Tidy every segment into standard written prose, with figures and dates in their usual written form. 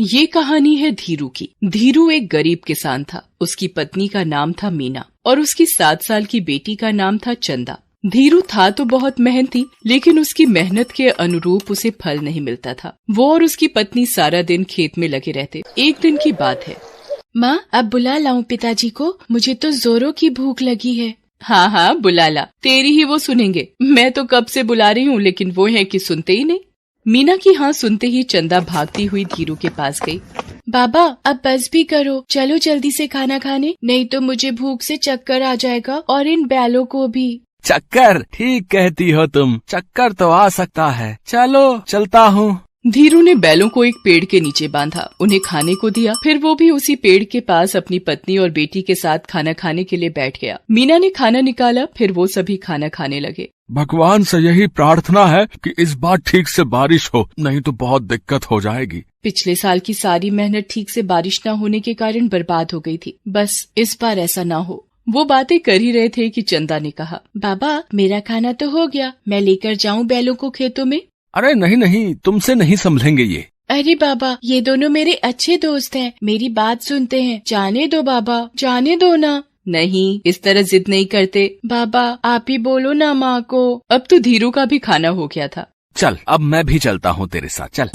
ये कहानी है धीरू की। धीरू एक गरीब किसान था। उसकी पत्नी का नाम था मीना और उसकी 7 साल की बेटी का नाम था चंदा। धीरू था तो बहुत मेहनती, लेकिन उसकी मेहनत के अनुरूप उसे फल नहीं मिलता था। वो और उसकी पत्नी सारा दिन खेत में लगे रहते। एक दिन की बात है। माँ, अब बुला लाऊं पिताजी को? मुझे तो जोरों की भूख लगी है। हाँ हाँ बुला ला, तेरी ही वो सुनेंगे। मैं तो कब से बुला रही हूँ, लेकिन वो है कि सुनते ही नहीं। मीना की हाँ सुनते ही चंदा भागती हुई धीरू के पास गई। बाबा, अब बस भी करो, चलो जल्दी से खाना खाने, नहीं तो मुझे भूख से चक्कर आ जाएगा और इन बैलों को भी। चक्कर? ठीक कहती हो तुम, चक्कर तो आ सकता है। चलो चलता हूँ। धीरू ने बैलों को एक पेड़ के नीचे बांधा, उन्हें खाने को दिया। फिर वो भी उसी पेड़ के पास अपनी पत्नी और बेटी के साथ खाना खाने के लिए बैठ गया। मीना ने खाना निकाला, फिर वो सभी खाना खाने लगे। भगवान से यही प्रार्थना है कि इस बार ठीक से बारिश हो, नहीं तो बहुत दिक्कत हो जाएगी। पिछले साल की सारी मेहनत ठीक से बारिश न होने के कारण बर्बाद हो गई थी। बस इस बार ऐसा ना हो। वो बातें कर ही रहे थे कि चंदा ने कहा, बाबा, मेरा खाना तो हो गया, मैं लेकर जाऊं बैलों को खेतों में? अरे नहीं नहीं, तुमसे नहीं संभलेंगे ये। अरे बाबा, ये दोनों मेरे अच्छे दोस्त हैं, मेरी बात सुनते हैं, जाने दो बाबा, जाने दो ना। नहीं, इस तरह जिद नहीं करते। बाबा, आप ही बोलो ना माँ को। अब तो धीरू का भी खाना हो गया था। चल, अब मैं भी चलता हूँ तेरे साथ, चल।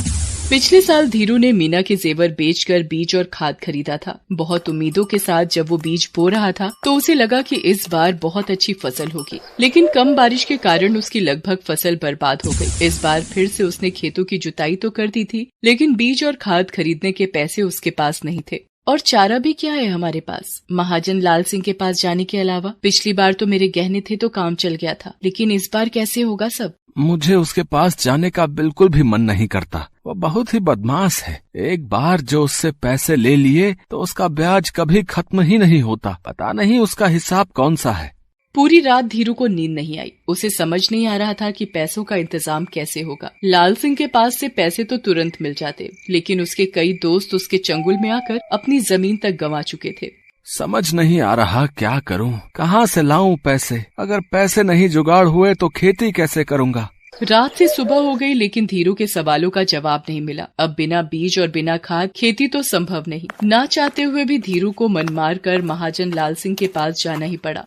पिछले साल धीरू ने मीना के जेवर बेचकर बीज और खाद खरीदा था। बहुत उम्मीदों के साथ जब वो बीज बो रहा था तो उसे लगा कि इस बार बहुत अच्छी फसल होगी, लेकिन कम बारिश के कारण उसकी लगभग फसल बर्बाद हो गई। इस बार फिर से उसने खेतों की जुताई तो कर दी थी, लेकिन बीज और खाद खरीदने के पैसे उसके पास नहीं थे। और चारा भी क्या है हमारे पास, महाजन लाल सिंह के पास जाने के अलावा। पिछली बार तो मेरे गहने थे तो काम चल गया था, लेकिन इस बार कैसे होगा सब? मुझे उसके पास जाने का बिल्कुल भी मन नहीं करता। वो बहुत ही बदमाश है। एक बार जो उससे पैसे ले लिए तो उसका ब्याज कभी खत्म ही नहीं होता। पता नहीं उसका हिसाब कौन सा है। पूरी रात धीरू को नींद नहीं आई। उसे समझ नहीं आ रहा था कि पैसों का इंतजाम कैसे होगा। लाल सिंह के पास से पैसे तो तुरंत मिल जाते, लेकिन उसके कई दोस्त उसके चंगुल में आकर अपनी जमीन तक गंवा चुके थे। समझ नहीं आ रहा क्या करूं, कहां से लाऊं पैसे। अगर पैसे नहीं जुगाड़ हुए तो खेती कैसे करूंगा। रात से सुबह हो गई, लेकिन धीरू के सवालों का जवाब नहीं मिला। अब बिना बीज और बिना खाद खेती तो संभव नहीं। ना चाहते हुए भी धीरू को मन मार कर महाजन लाल सिंह के पास जाना ही पड़ा।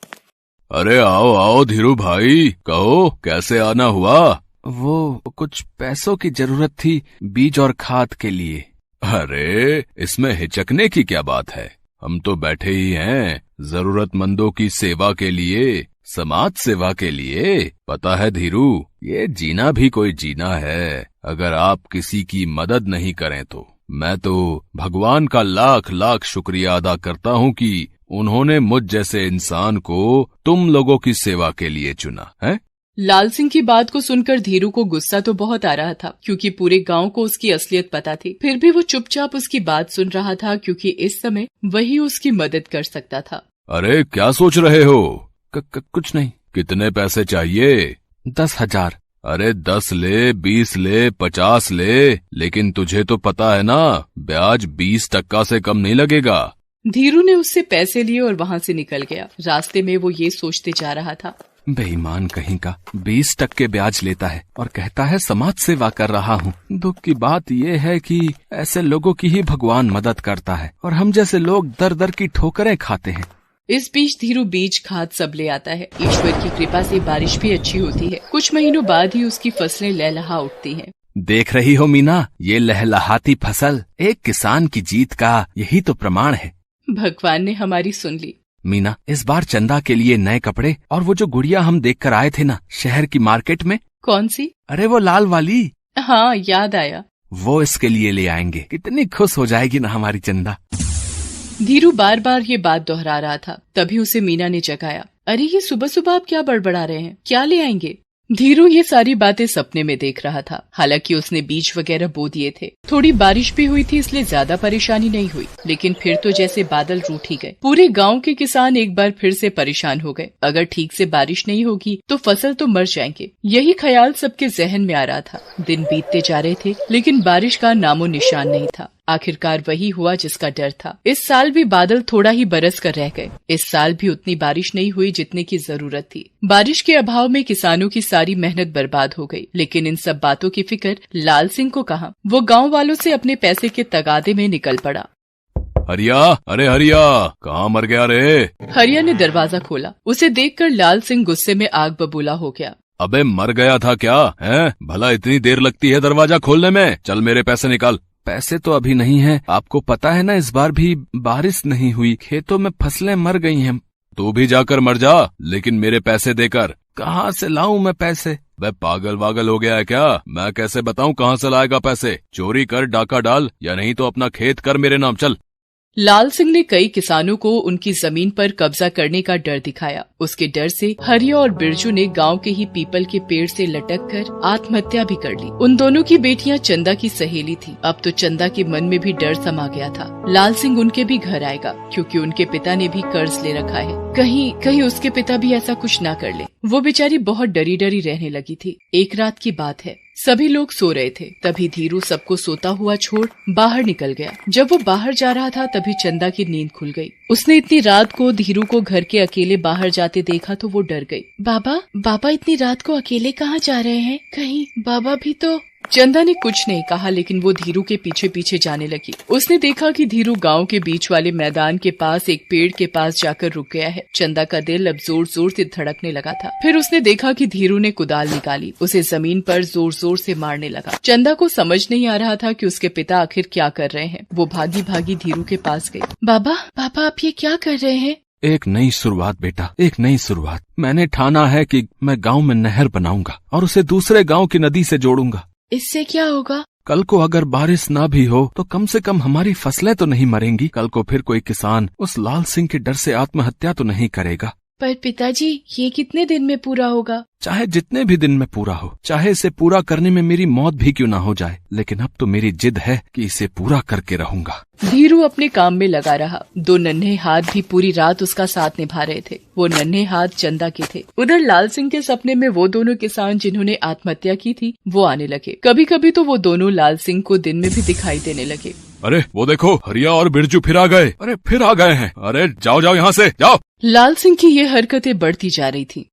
अरे आओ आओ धीरू भाई, कहो कैसे आना हुआ? वो कुछ पैसों की जरूरत थी, बीज और खाद के लिए। अरे इसमें हिचकने की क्या बात है, हम तो बैठे ही हैं जरूरतमंदों की सेवा के लिए, समाज सेवा के लिए। पता है धीरू, ये जीना भी कोई जीना है। अगर आप किसी की मदद नहीं करें तो मैं तो भगवान का लाख लाख शुक्रिया अदा करता हूँ कि उन्होंने मुझ जैसे इंसान को तुम लोगों की सेवा के लिए चुना है। लाल सिंह की बात को सुनकर धीरू को गुस्सा तो बहुत आ रहा था, क्योंकि पूरे गांव को उसकी असलियत पता थी। फिर भी वो चुपचाप उसकी बात सुन रहा था, क्योंकि इस समय वही उसकी मदद कर सकता था। अरे क्या सोच रहे हो? कुछ नहीं। कितने पैसे चाहिए? 10,000। अरे 10 ले, 20 ले, 50 ले, लेकिन तुझे तो पता है ना ब्याज 20% से कम नहीं लगेगा। धीरू ने उससे पैसे लिए और वहाँ से निकल गया। रास्ते में वो ये सोचते जा रहा था, बेईमान कहीं का, 20% ब्याज लेता है और कहता है समाज सेवा कर रहा हूँ। दुख की बात ये है कि ऐसे लोगों की ही भगवान मदद करता है और हम जैसे लोग दर दर की ठोकरें खाते हैं। इस बीच धीरू बीज खाद सब ले आता है। ईश्वर की कृपा से बारिश भी अच्छी होती है। कुछ महीनों बाद ही उसकी फसलें लहलहा उठती हैं। देख रही हो मीना, ये लहलहाती फसल एक किसान की जीत का यही तो प्रमाण है। भगवान ने हमारी सुन ली। मीना, इस बार चंदा के लिए नए कपड़े और वो जो गुड़िया हम देख कर आए थे ना शहर की मार्केट में। कौन सी? अरे वो लाल वाली। हाँ याद आया। वो इसके लिए ले आएंगे। कितनी खुश हो जाएगी ना हमारी चंदा। धीरू बार बार ये बात दोहरा रहा था। तभी उसे मीना ने जगाया। अरे ये सुबह सुबह आप क्या बड़बड़ा रहे हैं, क्या ले आएंगे? धीरू ये सारी बातें सपने में देख रहा था। हालांकि उसने बीज वगैरह बो दिए थे। थोड़ी बारिश भी हुई थी, इसलिए ज्यादा परेशानी नहीं हुई, लेकिन फिर तो जैसे बादल रूठ ही गए। पूरे गांव के किसान एक बार फिर से परेशान हो गए। अगर ठीक से बारिश नहीं होगी तो फसल तो मर जाएंगे। यही ख्याल सबके जहन में आ रहा था। दिन बीतते जा रहे थे, लेकिन बारिश का नामो निशान नहीं था। आखिरकार वही हुआ जिसका डर था। इस साल भी बादल थोड़ा ही बरस कर रह गए। इस साल भी उतनी बारिश नहीं हुई जितने की जरूरत थी। बारिश के अभाव में किसानों की सारी मेहनत बर्बाद हो गई। लेकिन इन सब बातों की फिक्र लाल सिंह को कहाँ। वो गाँव वालों से अपने पैसे के तगादे में निकल पड़ा। हरिया, अरे हरिया, कहाँ मर गया रे? हरिया ने दरवाजा खोला। उसे देखकर लाल सिंह गुस्से में आग बबूला हो गया। अबे मर गया था क्या? हैं? भला इतनी देर लगती है दरवाजा खोलने में? चल मेरे पैसे निकाल। पैसे तो अभी नहीं है, आपको पता है ना इस बार भी बारिश नहीं हुई, खेतों में फसलें मर गई हैं। तू भी जाकर मर जा, लेकिन मेरे पैसे देकर। कहाँ से लाऊं मैं पैसे? बे पागल वागल हो गया है क्या? मैं कैसे बताऊं कहाँ से लाएगा पैसे? चोरी कर, डाका डाल, या नहीं तो अपना खेत कर मेरे नाम। चल। लाल सिंह ने कई किसानों को उनकी जमीन पर कब्जा करने का डर दिखाया। उसके डर से हरिया और बिरजू ने गांव के ही पीपल के पेड़ से लटक कर आत्महत्या भी कर ली। उन दोनों की बेटियां चंदा की सहेली थी। अब तो चंदा के मन में भी डर समा गया था, लाल सिंह उनके भी घर आएगा, क्योंकि उनके पिता ने भी कर्ज ले रखा है। कहीं उसके पिता भी ऐसा कुछ ना कर ले। वो बेचारी बहुत डरी डरी रहने लगी थी। एक रात की बात है, सभी लोग सो रहे थे, तभी धीरू सबको सोता हुआ छोड़ बाहर निकल गया। जब वो बाहर जा रहा था तभी चंदा की नींद खुल गई। उसने इतनी रात को धीरू को घर के अकेले बाहर जाते देखा तो वो डर गई। बाबा इतनी रात को अकेले कहाँ जा रहे हैं? कहीं बाबा भी तो। चंदा ने कुछ नहीं कहा, लेकिन वो धीरू के पीछे पीछे जाने लगी। उसने देखा कि धीरू गांव के बीच वाले मैदान के पास एक पेड़ के पास जाकर रुक गया है। चंदा का दिल अब जोर जोर से धड़कने लगा था। फिर उसने देखा कि धीरू ने कुदाल निकाली, उसे जमीन पर जोर जोर से मारने लगा। चंदा को समझ नहीं आ रहा था कि उसके पिता आखिर क्या कर रहे हैं। वो भागी भागी धीरू के पास गई। बाबा आप ये क्या कर रहे हैं? एक नई शुरुआत बेटा, एक नई शुरुआत। मैंने ठाना है कि मैं गांव में नहर बनाऊंगा और उसे दूसरे गांव की नदी से जोड़ूंगा। इससे क्या होगा? कल को अगर बारिश ना भी हो तो कम से कम हमारी फसलें तो नहीं मरेंगी। कल को फिर कोई किसान उस लाल सिंह के डर से आत्महत्या तो नहीं करेगा। पर पिताजी, ये कितने दिन में पूरा होगा? चाहे जितने भी दिन में पूरा हो, चाहे इसे पूरा करने में मेरी मौत भी क्यों ना हो जाए, लेकिन अब तो मेरी जिद है कि इसे पूरा करके रहूंगा। धीरू अपने काम में लगा रहा। दो नन्हे हाथ भी पूरी रात उसका साथ निभा रहे थे। वो नन्हे हाथ चंदा के थे। उधर लाल सिंह के सपने में वो दोनों किसान जिन्होंने आत्महत्या की थी वो आने लगे। कभी कभी तो वो दोनों लाल सिंह को दिन में भी दिखाई देने लगे। अरे वो देखो, हरिया और बिरजू फिर आ गए। अरे फिर आ गए हैं। अरे जाओ जाओ यहाँ से जाओ। लाल सिंह की ये हरकतें बढ़ती जा रही थी।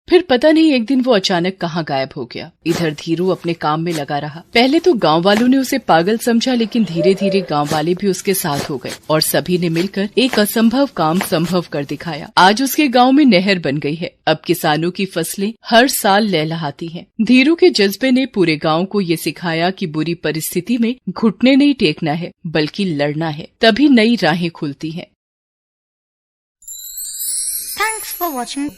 फिर पता नहीं एक दिन वो अचानक कहाँ गायब हो गया। इधर धीरू अपने काम में लगा रहा। पहले तो गांव वालों ने उसे पागल समझा, लेकिन धीरे धीरे गांव वाले भी उसके साथ हो गए और सभी ने मिलकर एक असंभव काम संभव कर दिखाया। आज उसके गांव में नहर बन गई है। अब किसानों की फसलें हर साल लहलहाती हैं। धीरू के जज्बे ने पूरे गाँव को ये सिखाया कि बुरी परिस्थिति में घुटने नहीं टेकना है, बल्कि लड़ना है, तभी नई राहें खुलती हैं। Thanks for watching.